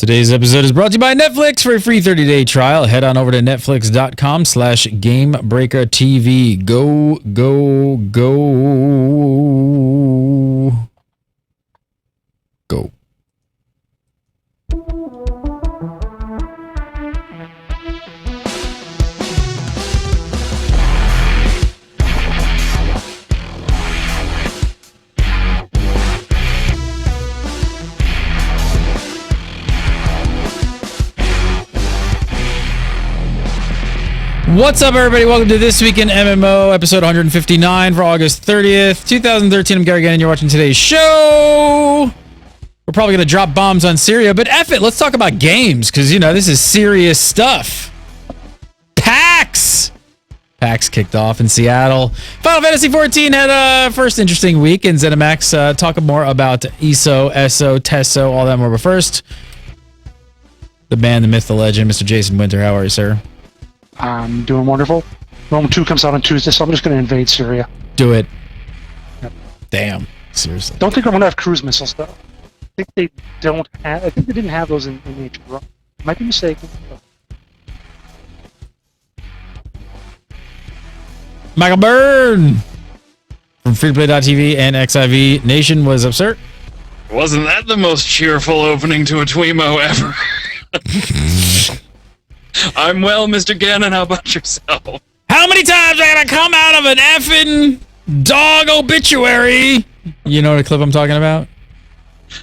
Today's episode is brought to you by Netflix. For a free 30-day trial, head on over to netflix.com/GameBreakerTV. Go, go, go. Go. What's up, everybody? Welcome to This Week in MMO, episode 159 for August 30th, 2013. I'm Gary Gannon, and you're watching today's show. We're probably going to drop bombs on Syria, but F it, let's talk about games, because, you know, this is serious stuff. PAX kicked off in Seattle. Final Fantasy XIV had a first interesting week in ZeniMax. Talk more about ESO, Tesso, all that more. But first, the man, the myth, the legend, Mr. Jason Winter. How are you, sir? I'm doing wonderful. Rome 2 comes out on Tuesday, so I'm just going to invade Syria. Do it. Yep. Damn. Seriously. Don't think I'm going to have cruise missiles, though. I think they didn't have those in ancient Rome. Might be mistaken. Michael Byrne from freeplay.tv and XIV Nation was absurd. Wasn't that the most cheerful opening to a TWIMMO ever? I'm well, Mr. Gannon. How about yourself? How many times I gotta come out of an effing dog obituary? You know the clip I'm talking about?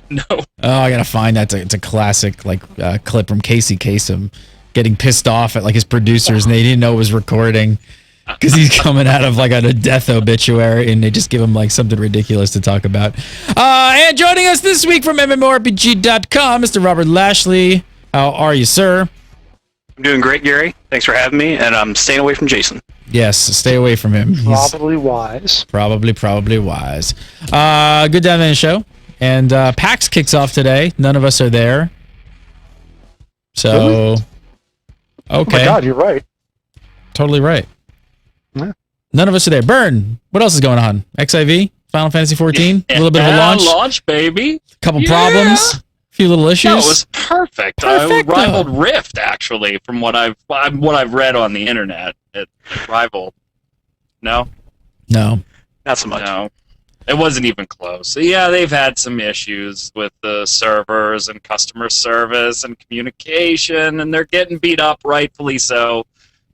No. Oh, I gotta find that. It's a classic clip from Casey Kasem getting pissed off at his producers, and they didn't know it was recording because he's coming out of a death obituary, and they just give him something ridiculous to talk about. And joining us this week from MMORPG.com, Mr. Robert Lashley. How are you, sir? I'm doing great, Gary. Thanks for having me, and I'm staying away from Jason. Yes, stay away from him. Probably wise. Probably wise. Good to have in the show. And PAX kicks off today. None of us are there. So, really? Okay. Oh my God, you're right. Totally right. Yeah. None of us are there. Burn, what else is going on? XIV? Final Fantasy XIV? A little bit of a launch? Launch, baby. Couple problems? Few little issues. No, it was perfect. Rivaled Rift, actually, from what I've read on the internet. It rivaled. No, not so much. No, it wasn't even close. So, yeah, they've had some issues with the servers and customer service and communication, and they're getting beat up, rightfully so.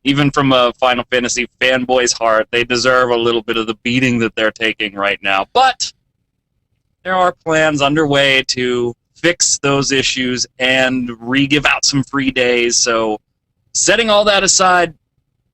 Even from a Final Fantasy fanboy's heart, they deserve a little bit of the beating that they're taking right now. But there are plans underway to fix those issues and re-give out some free days. So setting all that aside,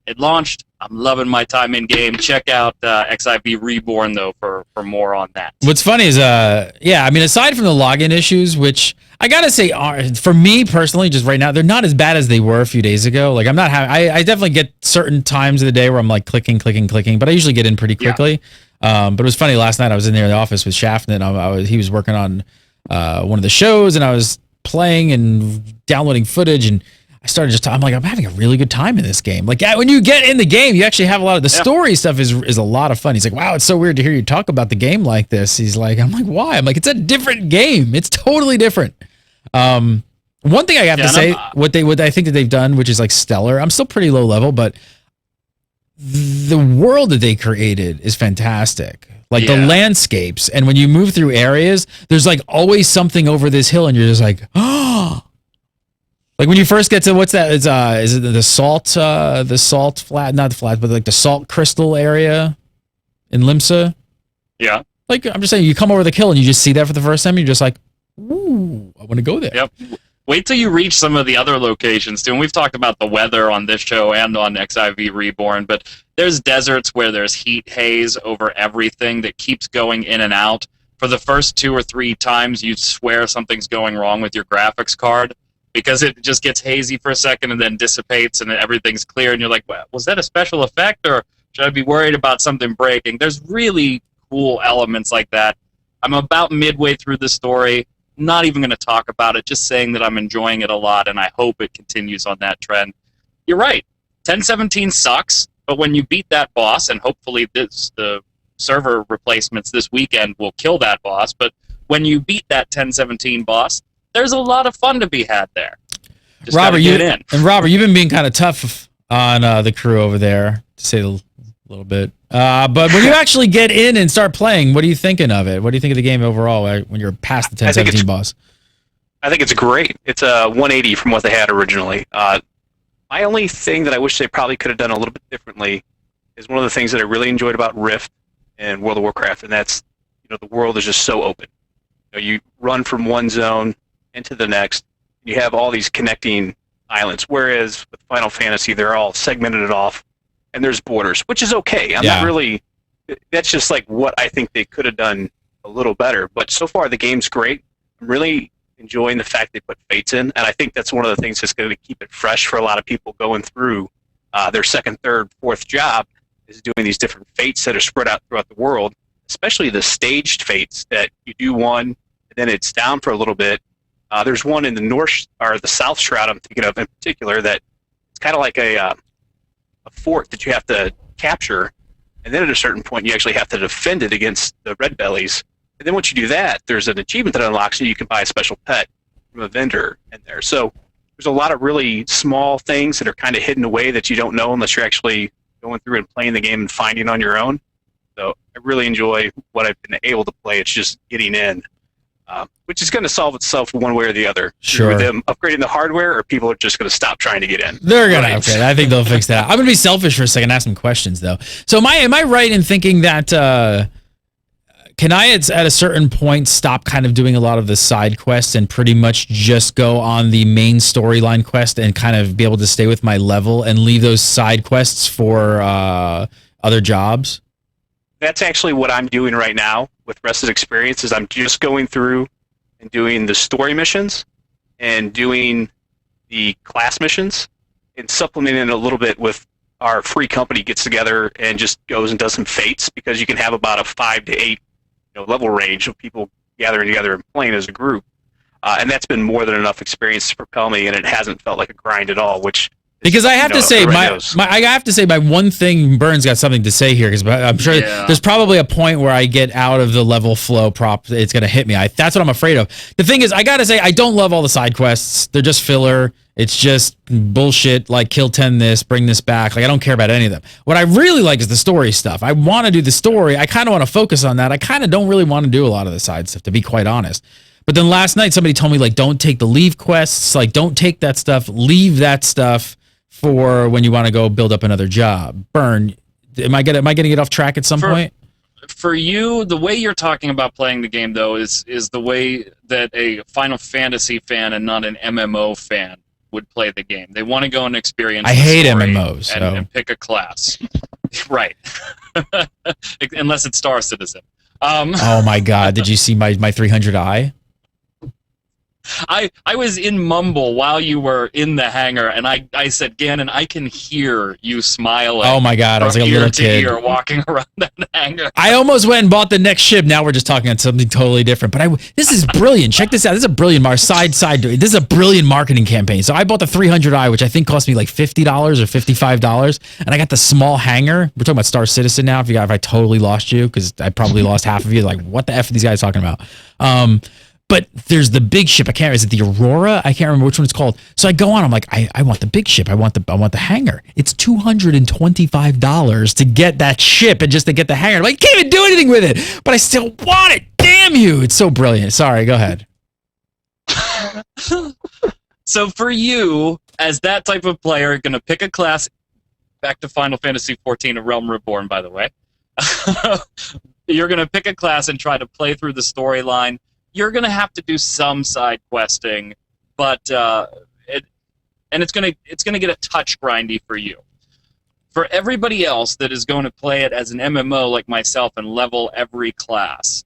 it launched. I'm loving my time in game. Check out XIV Reborn, though, for more on that. What's funny is, aside from the login issues, which I gotta say, for me personally, just right now, they're not as bad as they were a few days ago. I'm not having. I definitely get certain times of the day where I'm clicking, but I usually get in pretty quickly. Yeah. But it was funny last night. I was in there in the office with Shafton, and he was working on one of the shows, and I was playing and downloading footage, and I started I'm having a really good time in this game. When you get in the game, you actually have a lot of the story stuff is a lot of fun. He's like, wow, it's so weird to hear you talk about the game like this. He's like, I'm like, why? I'm like, it's a different game. It's totally different. One thing I have to say, what I think that they've done, which is stellar. I'm still pretty low level, but the world that they created is fantastic. The landscapes, and when you move through areas, there's always something over this hill, and you're just oh. When you first get to what's that? Is it the salt flat? Not the flat, but the salt crystal area in Limsa. Yeah. I'm just saying, you come over the hill and you just see that for the first time, and you're just ooh, I want to go there. Yep. Wait till you reach some of the other locations, too. And we've talked about the weather on this show and on XIV Reborn, but there's deserts where there's heat haze over everything that keeps going in and out. For the first 2 or 3 times, you swear something's going wrong with your graphics card because it just gets hazy for a second and then dissipates and everything's clear. And you're like, well, was that a special effect, or should I be worried about something breaking? There's really cool elements like that. I'm about midway through the story. Not even going to talk about it, just saying that I'm enjoying it a lot, and I hope it continues on that trend. You're right. 1017 sucks, but when you beat that boss, and hopefully the server replacements this weekend will kill that boss, but when you beat that 1017 boss, there's a lot of fun to be had there. Just Robert, gotta get in. And Robert, you've been being kind of tough on the crew over there, to say a little bit. But when you actually get in and start playing, what are you thinking of it? What do you think of the game overall when you're past the 1017 boss? I think it's great. It's a 180 from what they had originally. My only thing that I wish they probably could have done a little bit differently is one of the things that I really enjoyed about Rift and World of Warcraft, and that's, the world is just so open. You run from one zone into the next. You have all these connecting islands, whereas with Final Fantasy, they're all segmented off, and there's borders, which is okay. I'm not really... That's just like what I think they could have done a little better. But so far, the game's great. I'm really enjoying the fact they put fates in, and I think that's one of the things that's going to keep it fresh for a lot of people going through their second, third, fourth job, is doing these different fates that are spread out throughout the world, especially the staged fates that you do one, and then it's down for a little bit. There's one in the north or the south shroud I'm thinking of in particular that it's kind of like a fort that you have to capture, and then at a certain point you actually have to defend it against the red bellies. And then once you do that, there's an achievement that unlocks you. You can buy a special pet from a vendor in there. So there's a lot of really small things that are kind of hidden away that you don't know unless you're actually going through and playing the game and finding on your own. So I really enjoy what I've been able to play. It's just getting in, which is going to solve itself one way or the other. Sure. Either them upgrading the hardware, or people are just going to stop trying to get in. They're going to upgrade. I think they'll fix that. I'm going to be selfish for a second and ask some questions, though. So am I right in thinking that can I, at a certain point, stop kind of doing a lot of the side quests and pretty much just go on the main storyline quest and kind of be able to stay with my level and leave those side quests for other jobs? That's actually what I'm doing right now with Rested Experience. Is I'm just going through and doing the story missions and doing the class missions and supplementing it a little bit with our free company gets together and just goes and does some fates, because you can have about a 5 to 8 level range of people gathering together and playing as a group. And that's been more than enough experience to propel me, and it hasn't felt like a grind at all, which... Because I have to say, my one thing, Burns got something to say here, because I'm sure there's probably a point where I get out of the level flow prop, it's going to hit me. That's what I'm afraid of. The thing is, I got to say, I don't love all the side quests. They're just filler. It's just bullshit, like kill 10 this, bring this back. Like, I don't care about any of them. What I really like is the story stuff. I want to do the story. I kind of want to focus on that. I kind of don't really want to do a lot of the side stuff, to be quite honest. But then last night, somebody told me, like, don't take the leave quests. Like, don't take that stuff. Leave that stuff for when you want to go build up another job. Burn, am I going to get off track at some point? For you, the way you're talking about playing the game, though, is the way that a Final Fantasy fan and not an MMO fan would play the game. They want to go and experience I hate MMOs. And pick a class. Right. Unless it's Star Citizen. Oh my God, did you see my 300i? I was in Mumble while you were in the hangar, and I said, Gannon, I can hear you smiling. Oh my God, I was like a little kid. Ear walking around that hangar. I almost went and bought the next ship. Now we're just talking on something totally different. But this is brilliant. Check this out. This is a brilliant This is a brilliant marketing campaign. So I bought the 300i, which I think cost me like $50 or $55, and I got the small hangar. We're talking about Star Citizen now. If I totally lost you, because I probably lost half of you. Like, what the F are these guys talking about? But there's the big ship. I can't. Is it the Aurora? I can't remember which one it's called. So I go on. I'm like, I want the big ship. I want the hangar. It's $225 to get that ship and just to get the hangar. I'm like, I can't even do anything with it, but I still want it. Damn you! It's so brilliant. Sorry. Go ahead. So for you, as that type of player, going to pick a class. Back to Final Fantasy XIV, A Realm Reborn, by the way. You're going to pick a class and try to play through the storyline. You're going to have to do some side questing, but it's going to get a touch grindy for you. For everybody else that is going to play it as an MMO like myself and level every class,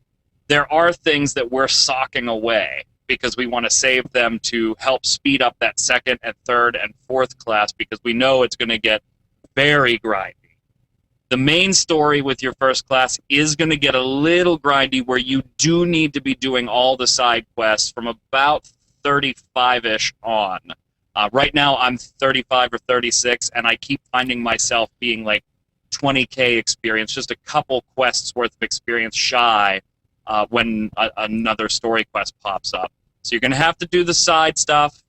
there are things that we're socking away because we want to save them to help speed up that second and third and fourth class, because we know it's going to get very grindy. The main story with your first class is going to get a little grindy, where you do need to be doing all the side quests from about 35-ish on. Right now I'm 35 or 36, and I keep finding myself being like 20k experience, just a couple quests worth of experience shy when another story quest pops up. So you're going to have to do the side stuff,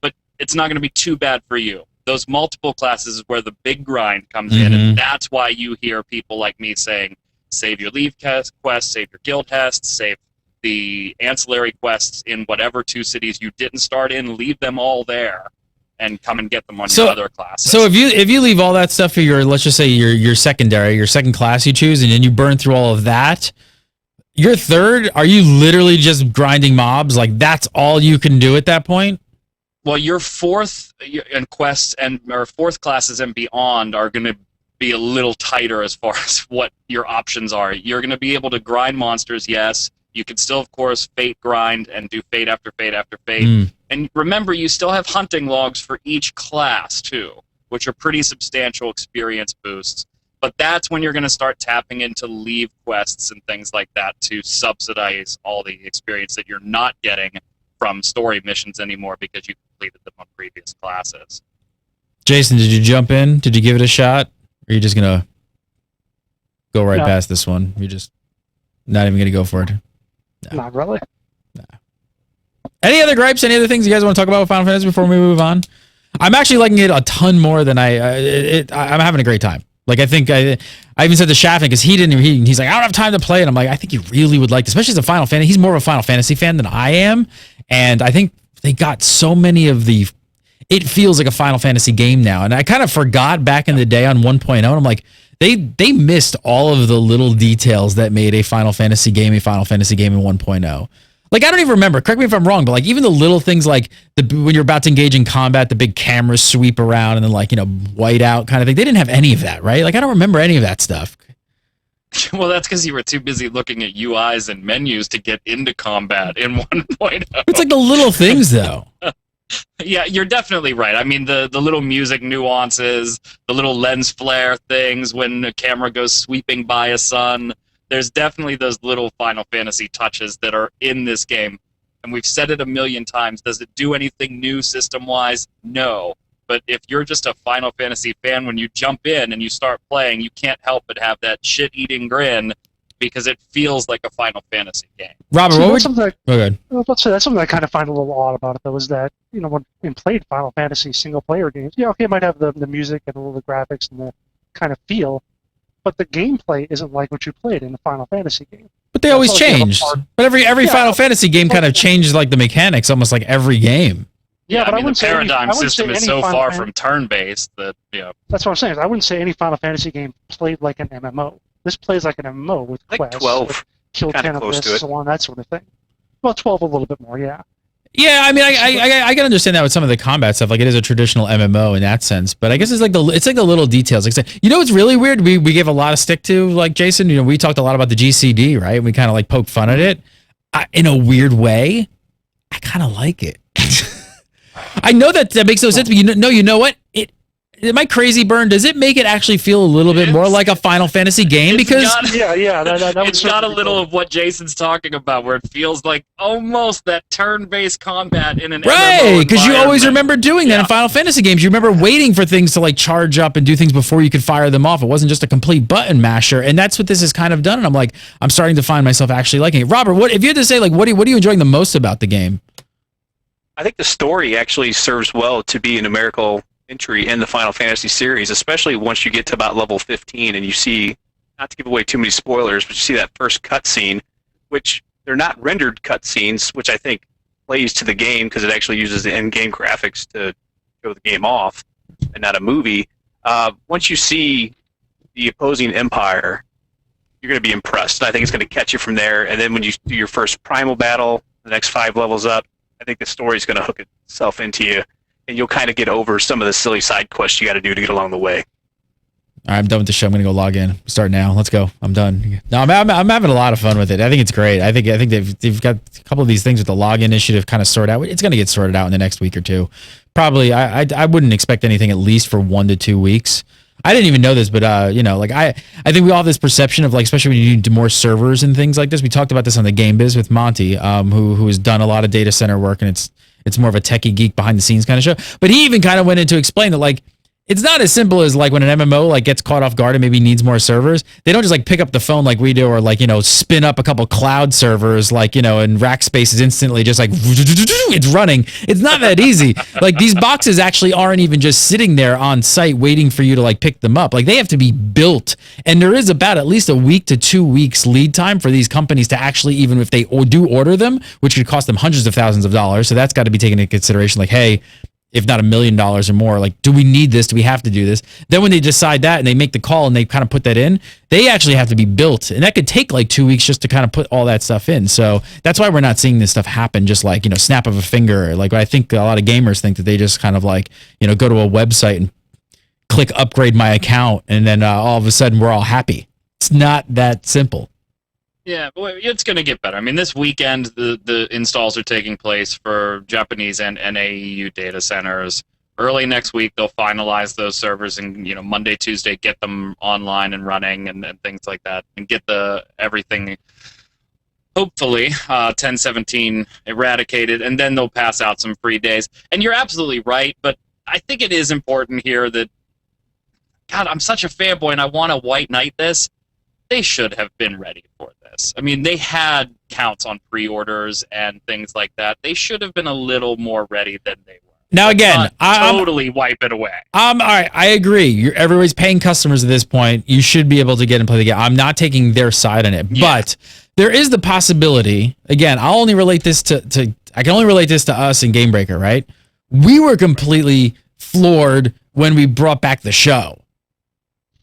but it's not going to be too bad for you. Those multiple classes is where the big grind comes in, and that's why you hear people like me saying, save your leave quest, save your guild tests, save the ancillary quests in whatever 2 cities you didn't start in, leave them all there, and come and get them on your other classes. So if you leave all that stuff for your, let's just say your secondary, your second class you choose, and then you burn through all of that, your third, are you literally just grinding mobs? Like that's all you can do at that point? Well, your fourth and quests or fourth classes and beyond are going to be a little tighter as far as what your options are. You're going to be able to grind monsters, yes. You can still, of course, fate grind and do fate after fate after fate. And remember, you still have hunting logs for each class, too, which are pretty substantial experience boosts. But that's when you're going to start tapping into leave quests and things like that to subsidize all the experience that you're not getting from story missions anymore because you completed them on previous classes. Jason, did you jump in? Did you give it a shot? Or are you just going to go right past this one? You're just not even going to go for it? No. Not really. No. Any other gripes? Any other things you guys want to talk about with Final Fantasy before we move on? I'm actually liking it a ton more than I'm having a great time. Like, I think I even said to Shafin, because he's like, I don't have time to play it. I'm like, I think you really would like it, especially as a Final Fantasy. He's more of a Final Fantasy fan than I am. And I think they got so many of it feels like a Final Fantasy game now. And I kind of forgot back in the day on 1.0. And I'm like, they missed all of the little details that made a Final Fantasy game in 1.0. Like, I don't even remember, correct me if I'm wrong, but like even the little things like when you're about to engage in combat, the big cameras sweep around and then like, white out kind of thing. They didn't have any of that, right? Like, I don't remember any of that stuff. Well, that's because you were too busy looking at UIs and menus to get into combat in 1.0. It's like the little things, though. Yeah, you're definitely right. I mean, the little music nuances, the little lens flare things when the camera goes sweeping by a sun. There's definitely those little Final Fantasy touches that are in this game. And we've said it a million times. Does it do anything new system-wise? No. But if you're just a Final Fantasy fan, when you jump in and you start playing, you can't help but have that shit-eating grin because it feels like a Final Fantasy game. Robert, what would... Go ahead. Let's say that's something I kind of find a little odd about it, though, is that, when we played Final Fantasy single-player games, okay, it might have the music and all the graphics and the kind of feel, but the gameplay isn't like what you played in the Final Fantasy game. But they always changed. But every Final Fantasy game kind of changed like the mechanics almost like every game. Yeah, I mean, the paradigm system is so far from turn-based that, That's what I'm saying. I wouldn't say any Final Fantasy game played like an MMO. This plays like an MMO with quests, 12, with kill 10 of this, so on, that sort of thing. Well, 12 a little bit more, yeah. Yeah, I mean, I can understand that with some of the combat stuff. Like, it is a traditional MMO in that sense, but I guess it's like the little details. Like, what's really weird? We gave a lot of stick to, like, Jason. We talked a lot about the GCD, right? We kind of like poked fun at it. In a weird way, I kind of like it. I know that makes no sense, but you know what? Am I crazy, Burn? Does it make it actually feel a little bit more like a Final Fantasy game? Because it's got a little of what Jason's talking about, where it feels like almost that turn-based combat in an MMO right, because you always remember doing that in Final Fantasy games. You remember waiting for things to like charge up and do things before you could fire them off. It wasn't just a complete button masher, and that's what this has kind of done. And I'm starting to find myself actually liking it. Robert, what if you had to say, like, what are you enjoying the most about the game? I think the story actually serves well to be a numerical entry in the Final Fantasy series, especially once you get to about level 15 and you see, not to give away too many spoilers, but you see that first cutscene, which they're not rendered cutscenes, which I think plays to the game because it actually uses the in-game graphics to show the game off and not a movie. Once you see the opposing empire, you're going to be impressed. I think it's going to catch you from there, and then when you do your first primal battle, the next 5 levels up, I think the story's going to hook itself into you, and you'll kind of get over some of the silly side quests you got to do to get along the way. All right, I'm done with the show. I'm going to go log in. Start now. Let's go. I'm done. No, I'm having a lot of fun with it. I think it's great. I think they've got a couple of these things with the login initiative kind of sorted out. It's going to get sorted out in the next week or two. Probably, I wouldn't expect anything at least for 1 to 2 weeks. I didn't even know this, but I think we all have this perception of, like, especially when you need more servers and things like this. We talked about this on the Game Biz with Monty, who has done a lot of data center work, and it's more of a techie geek behind the scenes kind of show. But he even kind of went into explain that, like, it's not as simple as like when an MMO like gets caught off guard and maybe needs more servers. They don't just like pick up the phone like we do, or like, you know, spin up a couple cloud servers, like, you know, and Rackspace is instantly just like it's running. It's not that easy. Like these boxes actually aren't even just sitting there on site waiting for you to like pick them up. Like they have to be built, and there is about at least a week to 2 weeks lead time for these companies to actually, even if they do order them, which could cost them hundreds of thousands of dollars. So that's got to be taken into consideration. Like, hey, if not $1 million or more, like, do we need this? Do we have to do this? Then when they decide that and they make the call and they kind of put that in, they actually have to be built. And that could take like 2 weeks just to kind of put all that stuff in. So that's why we're not seeing this stuff happen just like, you know, snap of a finger. Like I think a lot of gamers think that they just kind of like, you know, go to a website and click upgrade my account. And then all of a sudden we're all happy. It's not that simple. Yeah, but it's going to get better. I mean, this weekend, the installs are taking place for Japanese and NAEU data centers. Early next week, they'll finalize those servers and, you know, Monday, Tuesday, get them online and running and things like that, and get everything, hopefully, 1017 eradicated, and then they'll pass out some free days. And you're absolutely right, but I think it is important here that, God, I'm such a fanboy and I want to white knight this. They should have been ready for this. I mean, they had counts on pre-orders and things like that. They should have been a little more ready than they were. Now again, totally wipe it away. All right, I agree. Everybody's paying customers at this point. You should be able to get and play the game. I'm not taking their side on it, but there is the possibility. Again, I can only relate this to us and Gamebreaker, right? We were completely floored when we brought back the show.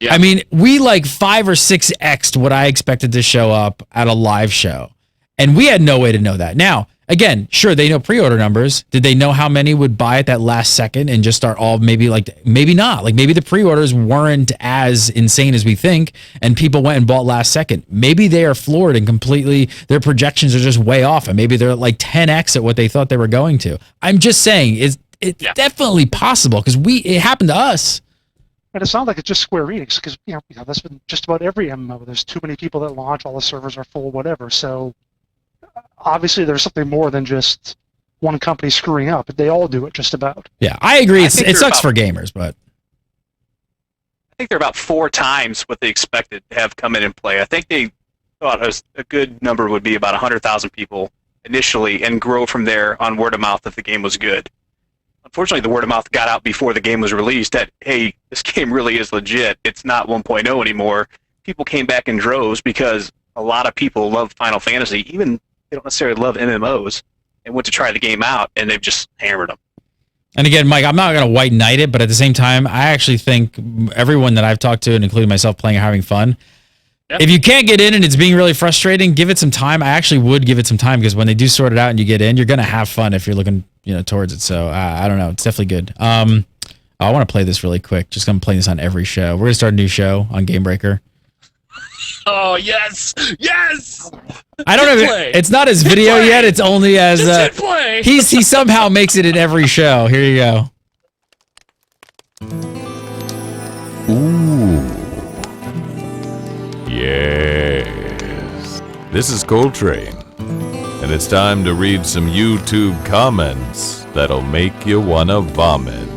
Yeah. I mean, we like 5 or 6x'd what I expected to show up at a live show. And we had no way to know that. Now, again, sure, they know pre-order numbers. Did they know how many would buy at that last second and just start all maybe not. Like maybe the pre-orders weren't as insane as we think and people went and bought last second. Maybe they are floored and completely their projections are just way off and maybe they're like 10x at what they thought they were going to. I'm just saying it's definitely possible because it happened to us. And it's not like it's just Square Enix, because you know that's been just about every MMO. There's too many people that launch, all the servers are full, whatever. So obviously there's something more than just one company screwing up. They all do it just about. Yeah, I agree. It sucks for gamers, but I think they're about 4 times what they expected to have come in and play. I think they thought a good number would be about 100,000 people initially and grow from there on word of mouth if the game was good. Unfortunately, the word of mouth got out before the game was released that, hey, this game really is legit. It's not 1.0 anymore. People came back in droves because a lot of people love Final Fantasy, even they don't necessarily love MMOs, and went to try the game out, and they've just hammered them. And again, Mike, I'm not going to white knight it, but at the same time, I actually think everyone that I've talked to, and including myself playing and having fun, if you can't get in and it's being really frustrating, give it some time. I actually would give it some time because when they do sort it out and you get in, you're going to have fun if you're looking, you know, towards it. So I don't know. It's definitely good. I want to play this really quick. Just going to play this on every show. We're going to start a new show on Gamebreaker. Oh, yes. Yes. I don't know. It's not his video yet. It's only as he somehow makes it in every show. Here you go. Ooh. Yes. This is Coltrane, and it's time to read some YouTube comments that'll make you wanna vomit.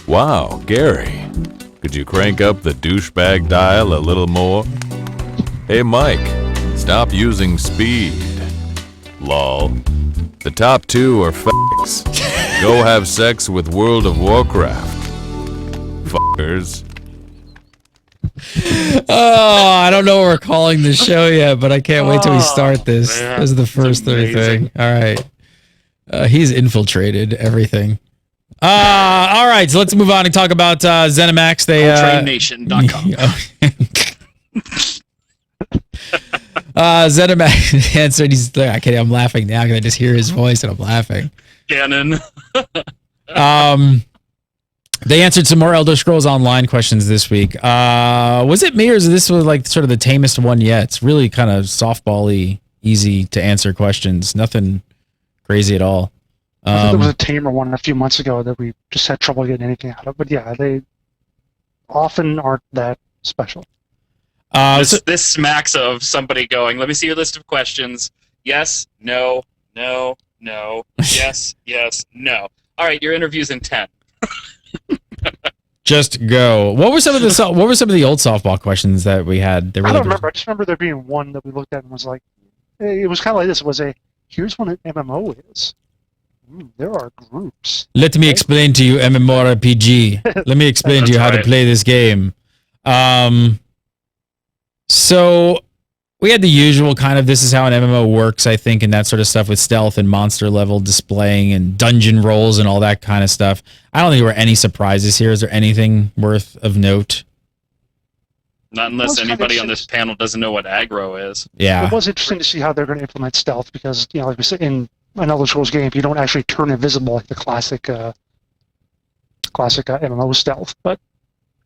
Wow, Gary, could you crank up the douchebag dial a little more? Hey Mike, stop using speed. Lol. The top 2 are f***s. Go have sex with World of Warcraft. F***ers. Oh, I don't know what we're calling this show yet, but I can't wait till we start this. Man, This is the first thing. All right. He's infiltrated everything. All right, so let's move on and talk about ZeniMax. They TrainNation.com. ZeniMax answered. I'm laughing now because I just hear his voice and I'm laughing. Ganon. They answered some more Elder Scrolls Online questions this week. Was it me or is this was like sort of the tamest one yet? It's really kind of softball-y, easy to answer questions. Nothing crazy at all. I think there was a tamer one a few months ago that we just had trouble getting anything out of. But yeah, they often aren't that special. This smacks of somebody going, let me see your list of questions. Yes, no, no, no, yes, yes, no. All right, your interview's in 10. Just go. What were some of the old softball questions that we had? I don't remember. I just remember there being one that we looked at and was like, it was kind of like this. It was here's what an MMO is. There are groups. Let me explain to you MMORPG. Let me explain to you how to play this game. So we had the usual kind of this is how an MMO works, I think, and that sort of stuff with stealth and monster level displaying and dungeon rolls and all that kind of stuff. I don't think there were any surprises here. Is there anything worth of note? Not unless anybody on this panel doesn't know what aggro is. Yeah. It was interesting to see how they're going to implement stealth because, like we said, in an Elder Scrolls game, you don't actually turn invisible like the classic MMO stealth. But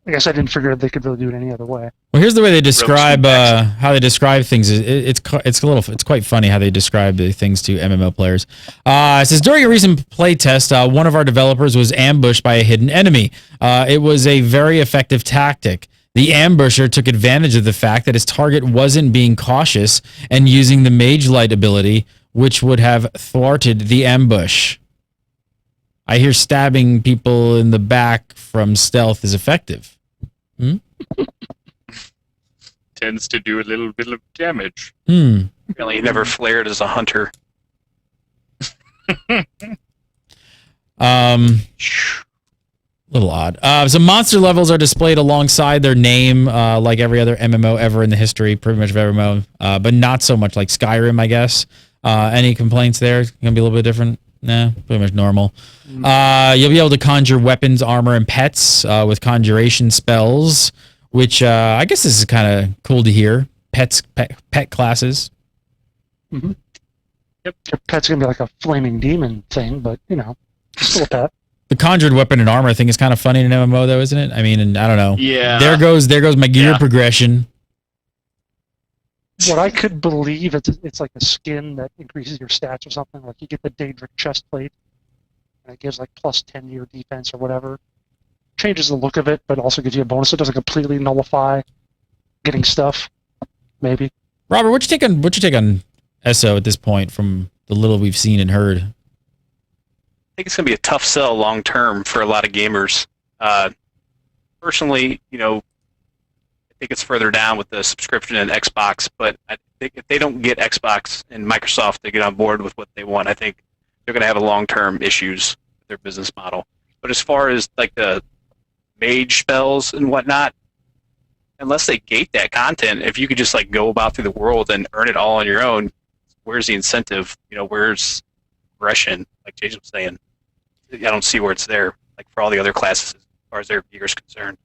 I guess I didn't figure they could really do it any other way. Well, here's the way they describe how they describe things. It's quite funny how they describe the things to MMO players. It says during a recent playtest, one of our developers was ambushed by a hidden enemy. It was a very effective tactic. The ambusher took advantage of the fact that his target wasn't being cautious and using the Mage Light ability, which would have thwarted the ambush. I hear stabbing people in the back from stealth is effective. Tends to do a little bit of damage. Really, he never flared as a hunter. Little odd. So monster levels are displayed alongside their name, like every other MMO ever in the history, pretty much of every MMO, but not so much like Skyrim, I guess. Any complaints there? It's gonna be a little bit different. Nah, pretty much normal. You'll be able to conjure weapons, armor, and pets with conjuration spells, which I guess this is kind of cool to hear. Pet classes. Mm-hmm. Yep. Your pet's gonna be like a flaming demon thing, but still a pet. The conjured weapon and armor thing is kind of funny in an MMO, though, isn't it? I mean, and I don't know. Yeah. There goes my gear progression. What I could believe it's like a skin that increases your stats or something. Like you get the Daedric chest plate, and it gives like plus 10 to your defense or whatever. Changes the look of it, but also gives you a bonus. It doesn't completely nullify getting stuff. Maybe. Robert, what's your take on ESO at this point from the little we've seen and heard? I think it's going to be a tough sell long term for a lot of gamers. Personally, I think it's further down with the subscription and Xbox, but I think if they don't get Xbox and Microsoft to get on board with what they want, I think they're going to have a long-term issues with their business model. But as far as like the mage spells and whatnot, unless they gate that content, if you could just like go about through the world and earn it all on your own, where's the incentive? Where's progression? Like Jason was saying, I don't see where it's there. Like for all the other classes, as far as their gear is concerned.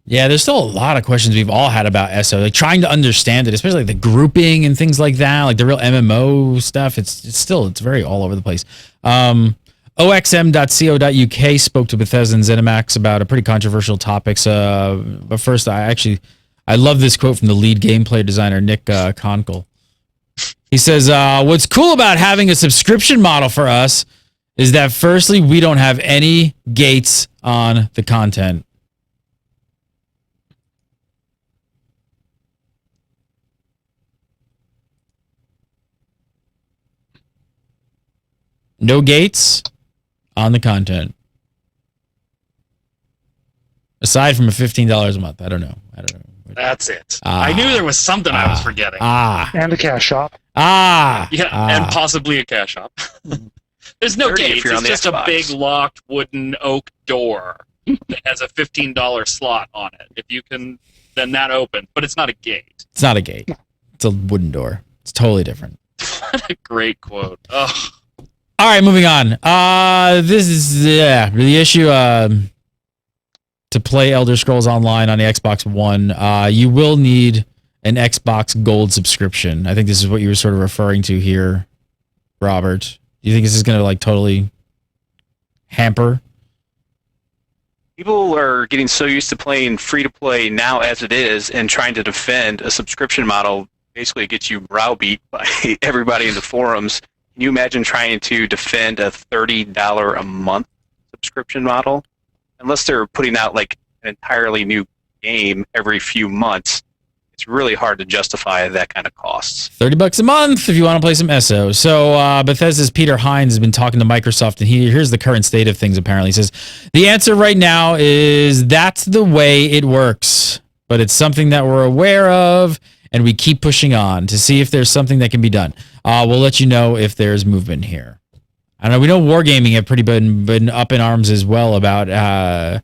Yeah, there's still a lot of questions we've all had about ESO, like trying to understand it, especially like the grouping and things like that, like the real MMO stuff. It's very all over the place. OXM.co.uk spoke to Bethesda and ZeniMax about a pretty controversial topics. But first, I love this quote from the lead gameplay designer, Nick Conkle. He says, what's cool about having a subscription model for us is that firstly, we don't have any gates on the content. No gates on the content. Aside from a $15 a month. I don't know. That's it. I knew there was something I was forgetting. And a cash shop. And possibly a cash shop. There's no gates. It's just Xbox. a big locked wooden oak door that has a $15 slot on it. If you can, then that opens. But it's not a gate. It's not a gate. It's a wooden door. It's totally different. What a great quote. Oh. All right, moving on. This is the issue. To play Elder Scrolls Online on the Xbox One, you will need an Xbox Gold subscription. I think this is what you were sort of referring to here, Robert. Do you think this is going to like totally hamper? People are getting so used to playing free-to-play now as it is and trying to defend a subscription model basically gets you browbeat by everybody in the forums. Can you imagine trying to defend a $30 a month subscription model? Unless they're putting out like an entirely new game every few months, it's really hard to justify that kind of costs. $30 a month if you want to play some ESO. So Bethesda's Peter Hines has been talking to Microsoft, and here's the current state of things. Apparently, he says the answer right now is that's the way it works, but it's something that we're aware of, and we keep pushing on to see if there's something that can be done. We'll let you know if there's movement here. I know we know Wargaming have pretty been up in arms as well about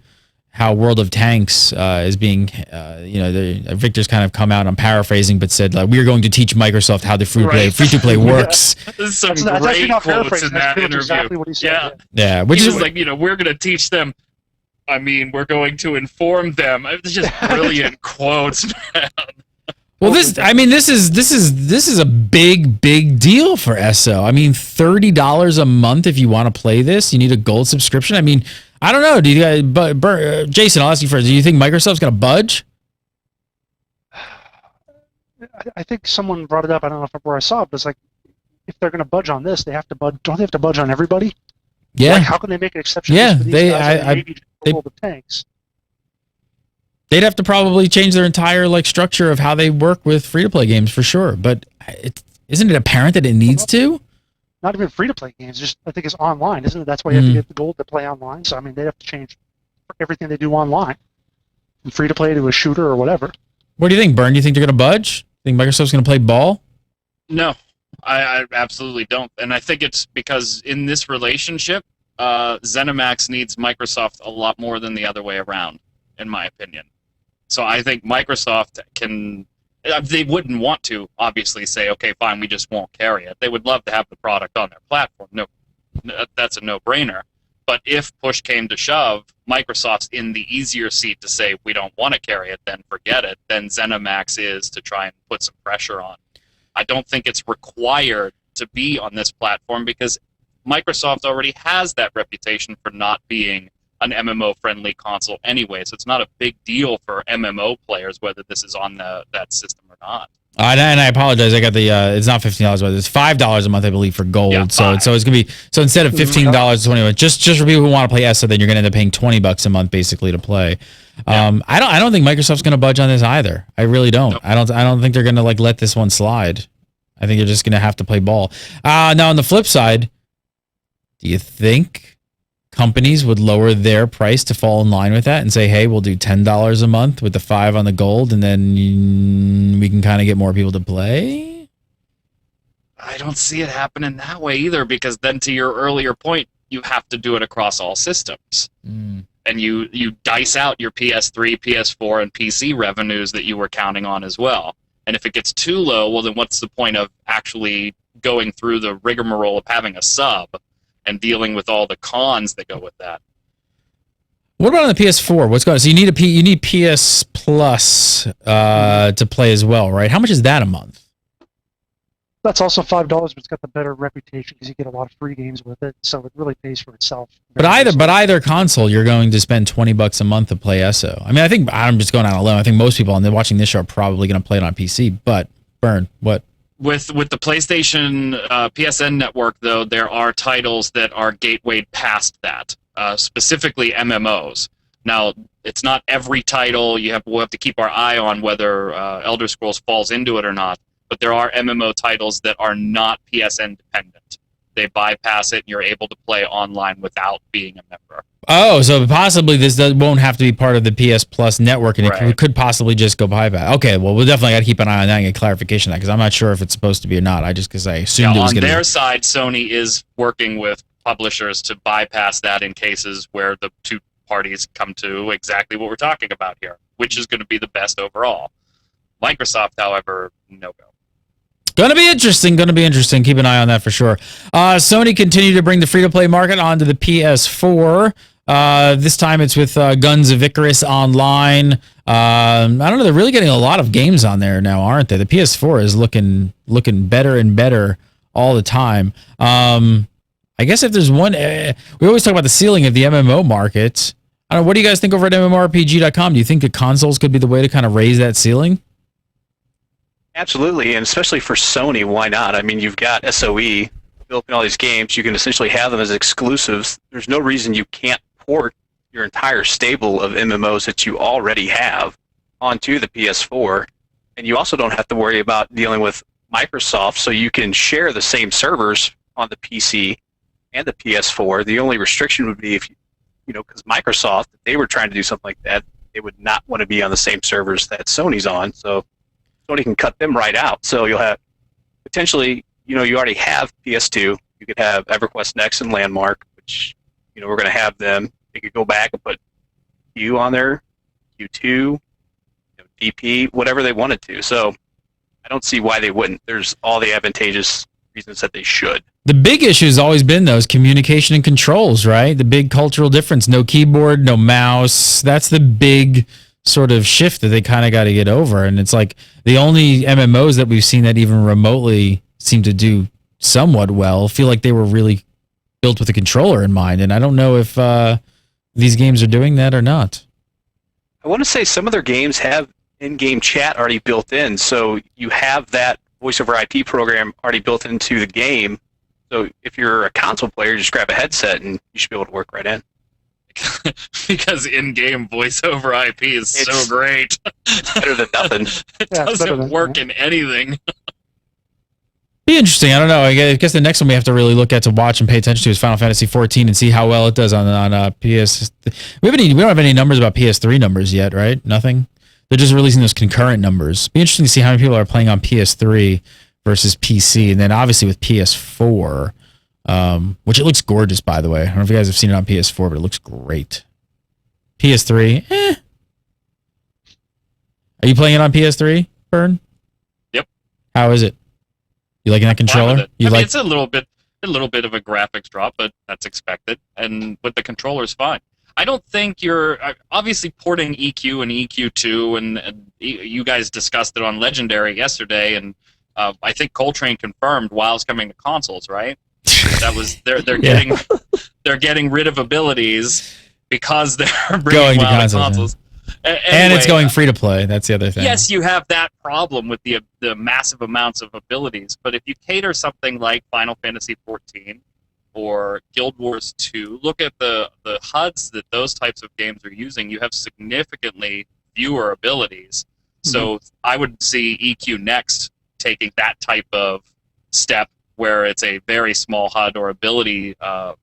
how World of Tanks is being, Victor's kind of come out, I'm paraphrasing, but said, we're going to teach Microsoft how the free-to-play works. There's some great quotes in that interview. Exactly what he said, yeah. Which is like, we're going to teach them. I mean, we're going to inform them. It's just brilliant quotes, man. Well, this is a big deal for ESO. I mean, $30 a month if you want to play this. You need a gold subscription. I mean, I don't know. Do you guys, Jason, I'll ask you first. Do you think Microsoft's going to budge? I think someone brought it up. I don't know where I saw it, but it's like, if they're going to budge on this, they have to budge. Don't they have to budge on everybody? Yeah. Like, how can they make an exception? Yeah, for these guys maybe World of Tanks? They'd have to probably change their entire structure of how they work with free-to-play games for sure. But isn't it apparent that it needs to? Not even free-to-play games. Just I think it's online, isn't it? That's why you have to get the gold to play online. So I mean, they have to change everything they do online, from free-to-play to a shooter or whatever. What do you think, Byrne? Do you think they're going to budge? Think Microsoft's going to play ball? No, I absolutely don't. And I think it's because in this relationship, ZeniMax needs Microsoft a lot more than the other way around, in my opinion. So I think Microsoft can. They wouldn't want to obviously say, okay, fine, we just won't carry it. They would love to have the product on their platform. No, that's a no-brainer. But if push came to shove, Microsoft's in the easier seat to say we don't want to carry it, then forget it. Then ZeniMax is to try and put some pressure on. I don't think it's required to be on this platform because Microsoft already has that reputation for not being an MMO-friendly console anyway, so it's not a big deal for MMO players whether this is on that system or not. And I apologize. I got the. It's not $15, but it's $5 a month, I believe, for gold. Yeah, so it's gonna be instead of $15, $21. Just for people who want to play ESO, then you're gonna end up paying $20 a month basically to play. Yeah. I don't think Microsoft's gonna budge on this either. I really don't. Nope. I don't think they're gonna let this one slide. I think you're just gonna have to play ball. Now on the flip side, do you think companies would lower their price to fall in line with that and say, hey, we'll do $10 a month with the $5 on the gold, and then we can kind of get more people to play? I don't see it happening that way either, because then to your earlier point, you have to do it across all systems. And you dice out your PS3, PS4, and PC revenues that you were counting on as well. And if it gets too low, well, then what's the point of actually going through the rigmarole of having a sub and dealing with all the cons that go with that? What about on the PS4? What's going on? So you need PS Plus to play as well, right? How much is that a month? That's also $5, but it's got the better reputation because you get a lot of free games with it, so it really pays for itself. But either console, you're going to spend $20 a month to play ESO. I mean, I think I'm just going out on a limb. I think most people watching this show are probably going to play it on PC. But Byrne, what? With the PlayStation PSN network, though, there are titles that are gatewayed past that, specifically MMOs. Now, it's not every title. We'll have to keep our eye on whether Elder Scrolls falls into it or not. But there are MMO titles that are not PSN dependent. They bypass it, and you're able to play online without being a member. Oh, so possibly this won't have to be part of the PS Plus network, and it could possibly just go bypass. Okay, well, we'll definitely got to keep an eye on that and get clarification on that, because I'm not sure if it's supposed to be or not. Because I assumed it was going to be. On their side, Sony is working with publishers to bypass that in cases where the two parties come to exactly what we're talking about here, which is going to be the best overall. Microsoft, however, no-go. Gonna be interesting. Keep an eye on that for sure. Sony continued to bring the free-to-play market onto the PS4. This time it's with Guns of Icarus Online. I don't know. They're really getting a lot of games on there now, aren't they? The PS4 is looking better and better all the time. I guess if there's one, we always talk about the ceiling of the MMO market. I don't know. What do you guys think over at MMORPG.com? Do you think the consoles could be the way to kind of raise that ceiling? Absolutely, and especially for Sony, why not? I mean, you've got SOE developing all these games. You can essentially have them as exclusives. There's no reason you can't port your entire stable of MMOs that you already have onto the PS4 And you also don't have to worry about dealing with Microsoft, so you can share the same servers on the PC and the PS4. The only restriction would be if because Microsoft, if they were trying to do something like that, they would not want to be on the same servers that Sony's on. So Sony can cut them right out. So you'll have potentially, you already have PS2. You could have EverQuest Next and Landmark, which we're going to have them. They could go back and put Q on there, Q2, DP, whatever they wanted to. So I don't see why they wouldn't. There's all the advantageous reasons that they should. The big issue has always been those communication and controls, right? The big cultural difference. No keyboard, no mouse. That's the big sort of shift that they kind of got to get over. And it's like the only MMOs that we've seen that even remotely seem to do somewhat well feel like they were really built with a controller in mind. And I don't know if these games are doing that or not. I want to say some of their games have in-game chat already built in, so you have that voice over IP program already built into the game. So if you're a console player, just grab a headset and you should be able to work right in. Because in-game voice over IP is so great. Better than nothing. It doesn't work in anything. Be interesting. I don't know. I guess the next one we have to really look at to watch and pay attention to is Final Fantasy XIV and see how well it does on PS. We don't have any numbers about PS3 numbers yet, right? Nothing. They're just releasing those concurrent numbers. Be interesting to see how many people are playing on PS3 versus PC, and then obviously with PS4, which it looks gorgeous, by the way. I don't know if you guys have seen it on PS4, but it looks great. PS3, Are you playing it on PS3, Bern? Yep. How is it? You liking that controller? It's a little bit of a graphics drop, but that's expected. And with the controller's fine. I don't think you're obviously porting EQ and EQ2, and you guys discussed it on Legendary yesterday, and I think Coltrane confirmed WoW's coming to consoles, right? That was they're getting rid of abilities because they're bringing WoW to consoles. Anyway, and it's going free to play. That's the other thing. Yes, you have that problem with the massive amounts of abilities, but if you cater something like Final Fantasy XIV or Guild Wars 2, look at the HUDs that those types of games are using. You have significantly fewer abilities. So I would see EQ Next taking that type of step where it's a very small HUD or ability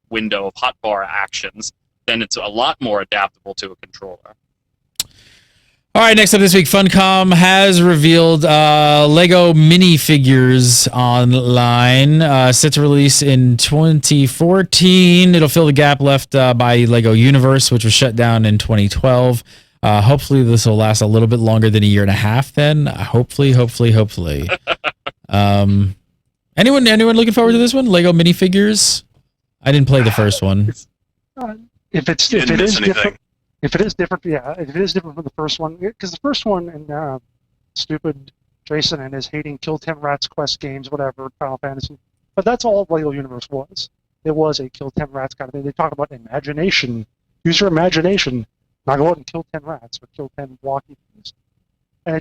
window of hotbar actions. Then it's a lot more adaptable to a controller. All right, next up this week, Funcom has revealed Lego Minifigures online, set to release in 2014. It'll fill the gap left by Lego Universe, which was shut down in 2012. Hopefully this will last a little bit longer than a year and a half then. Hopefully. Anyone looking forward to this one? Lego Minifigures? I didn't play the first one. If it is different from the first one, because the first one and stupid Jason and his hating Kill 10 Rats Quest games, whatever, Final Fantasy, but that's all Lego Universe was. It was a Kill 10 Rats kind of thing. They talk about imagination. Use your imagination. Not go out and kill 10 rats or kill 10 blocky things. And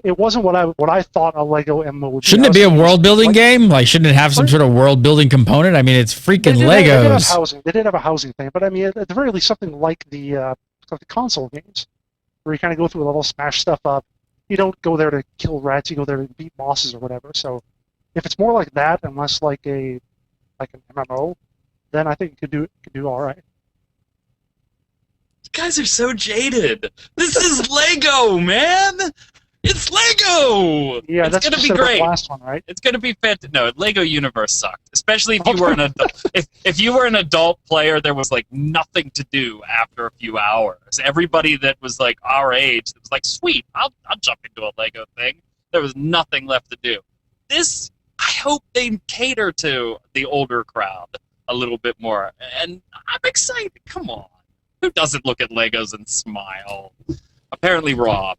it wasn't what I thought a Lego MMO would be. Shouldn't it be a world building game? Like, shouldn't it have some sort of world building component? I mean, it's freaking Legos. They did have a housing thing, but I mean, at the very least, something like the console games, where you kind of go through a level, smash stuff up. You don't go there to kill rats. You go there to beat bosses or whatever. So, if it's more like that and less like an MMO, then I think it could do all right. You guys are so jaded. This is Lego, man. It's Lego. Yeah, it's gonna be great. The last one, right? It's gonna be fantastic. No, Lego Universe sucked. Especially if you were an adult. if you were an adult player, there was like nothing to do after a few hours. Everybody that was like our age, that was like, sweet, I'll jump into a Lego thing. There was nothing left to do. This, I hope they cater to the older crowd a little bit more, and I'm excited. Come on. Who doesn't look at Legos and smile? Apparently Rob.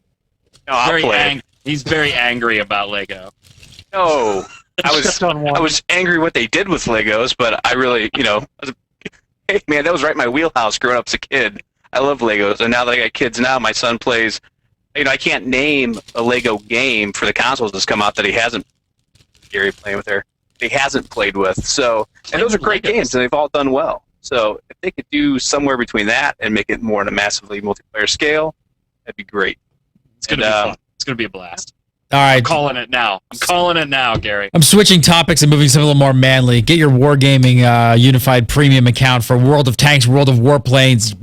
No, I'll play. He's very angry about Lego. No, I was angry what they did with Legos, but I really, hey man, that was right in my wheelhouse growing up as a kid. I love Legos, and now that I got kids now, my son plays, I can't name a Lego game for the consoles that's come out that he hasn't, Gary playing with her, he hasn't played with. So, and those are great games, and they've all done well. So if they could do somewhere between that and make it more on a massively multiplayer scale, that'd be great. It's going to be fun. It's going to be a blast. All right. I'm calling it now, Gary. I'm switching topics and moving something a little more manly. Get your Wargaming Unified Premium account for World of Tanks, World of Warplanes.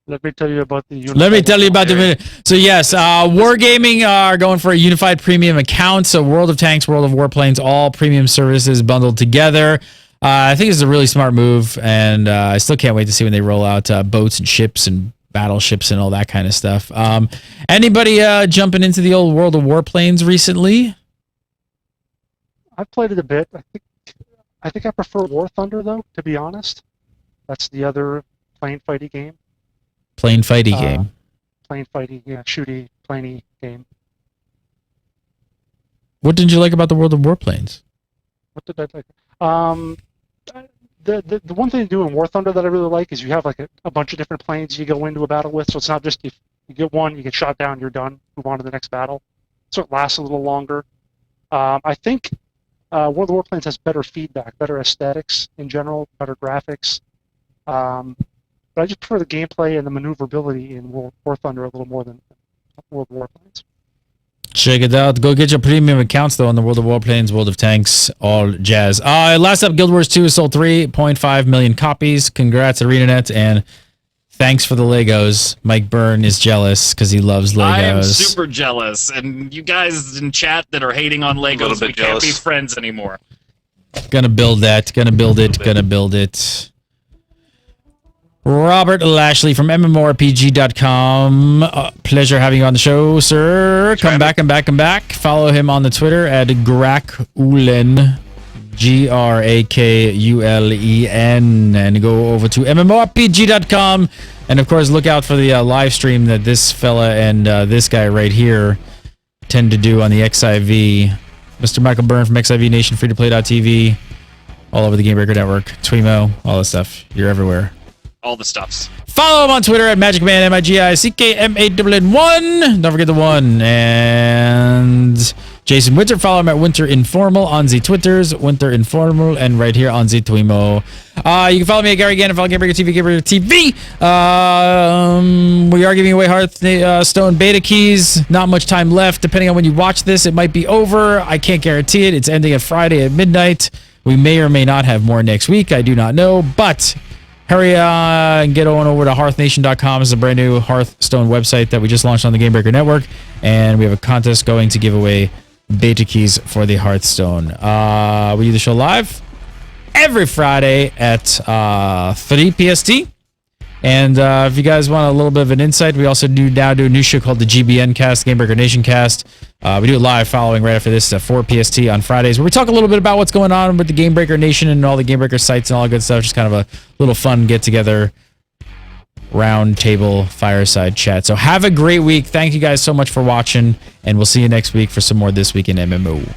Let me tell you about the. So yes, Wargaming are going for a unified premium account. So World of Tanks, World of Warplanes, all premium services bundled together. I think it's a really smart move, and I still can't wait to see when they roll out boats and ships and battleships and all that kind of stuff. Anybody jumping into the old World of Warplanes recently? I've played it a bit. I think I prefer War Thunder though, to be honest. That's the other plane fighty game. Plane fighty game. Plane fighty, yeah, shooty, planey game. What did you like about the World of Warplanes? What did I like? The one thing to do in War Thunder that I really like is you have like a bunch of different planes you go into a battle with, so it's not just you get one, you get shot down, you're done, move on to the next battle. So it lasts a little longer. I think World of Warplanes has better feedback, better aesthetics in general, better graphics. But I just prefer the gameplay and the maneuverability in War Thunder a little more than World of Warplanes. Check it out. Go get your premium accounts, though, on the World of Warplanes, World of Tanks, all jazz. Last up, Guild Wars 2 sold 3.5 million copies. Congrats, ArenaNet, and thanks for the Legos. Mike Byrne is jealous because he loves Legos. I am super jealous, and you guys in chat that are hating on Legos, we can't be friends anymore. Gonna build that. Gonna build it. Gonna build it. Robert Lashley from MMORPG.com. Pleasure having you on the show, sir. Come back. Follow him on the Twitter at Grakulen, Grakulen, and go over to MMORPG.com. And of course, look out for the live stream that this fella and this guy right here tend to do on the XIV. Mr. Michael Byrne from XIV Nation, freetoplay.tv, all over the Game Breaker Network, TWIMMO, all this stuff. You're everywhere. All the stuffs. Follow him on Twitter at MagicMan, MIGICKMAN1. Don't forget the one. And Jason Winter, follow him at Winter Informal on the Twitters, Winter Informal, and right here on the TWIMMO. You can follow me at Gary Gannon, follow Gamebreaker TV, Gamebreaker TV. We are giving away Hearthstone beta keys. Not much time left. Depending on when you watch this, it might be over. I can't guarantee it. It's ending at Friday at midnight. We may or may not have more next week. I do not know, but hurry and get on over to HearthNation.com. It's a brand new Hearthstone website that we just launched on the Game Breaker Network, and we have a contest going to give away beta keys for the Hearthstone. We do the show live every Friday at 3 PST. And if you guys want a little bit of an insight, we also now do a new show called the GBN Cast, Game Breaker Nation Cast. We do it live following right after this at 4 PST on Fridays, where we talk a little bit about what's going on with the Game Breaker Nation and all the Game Breaker sites and all that good stuff. Just kind of a little fun get-together, round table, fireside chat. So have a great week. Thank you guys so much for watching, and we'll see you next week for some more This Week in MMO.